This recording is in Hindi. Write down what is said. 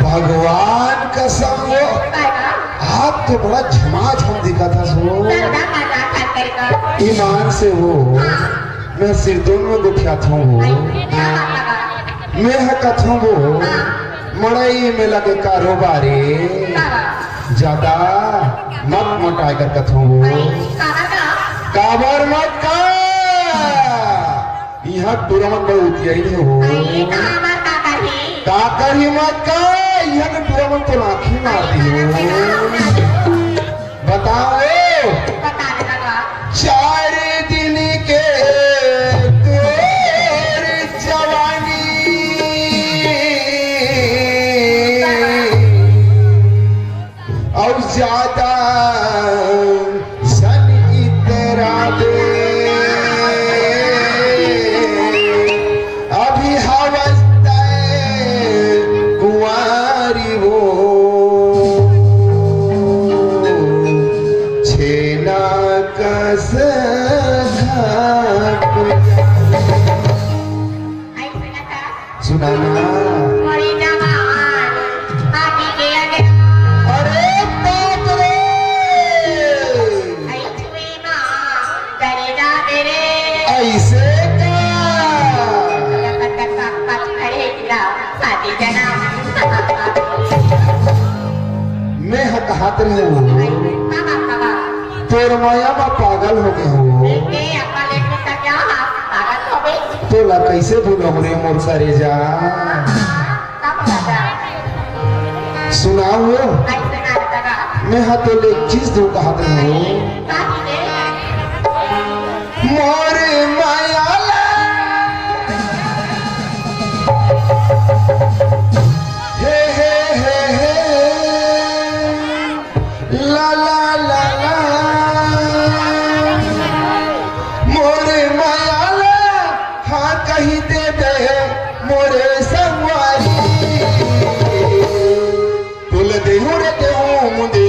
भगवान कसम वो आप तो बड़ा झमाझम दिखा था सो ईमान से वो मैं सिर दोनों दुखियात हूँ वो मैं हकत हूँ वो मड़ई में लगे कारोबारी ज्यादा मत मोटाई कर कथों वो काबर मत का यहाँ तुरंत बहुत यही हो काकर ही मत का यहाँ तुरंत तो राखी मारती हो बताओ 4 दिन के तेरी जवानी और ज्यादा सन इतरा दे अभी हवस्ता कुंवारी वो छेना कस सुनाना मैं हकहात रही हूँ तोर माया में पागल हो गए हो तो ला कैसे भूलो रे मोर सारे जा सुनाओ मैं हाँ तो एक चीज दो कहा हूँ मोर माया मुंडे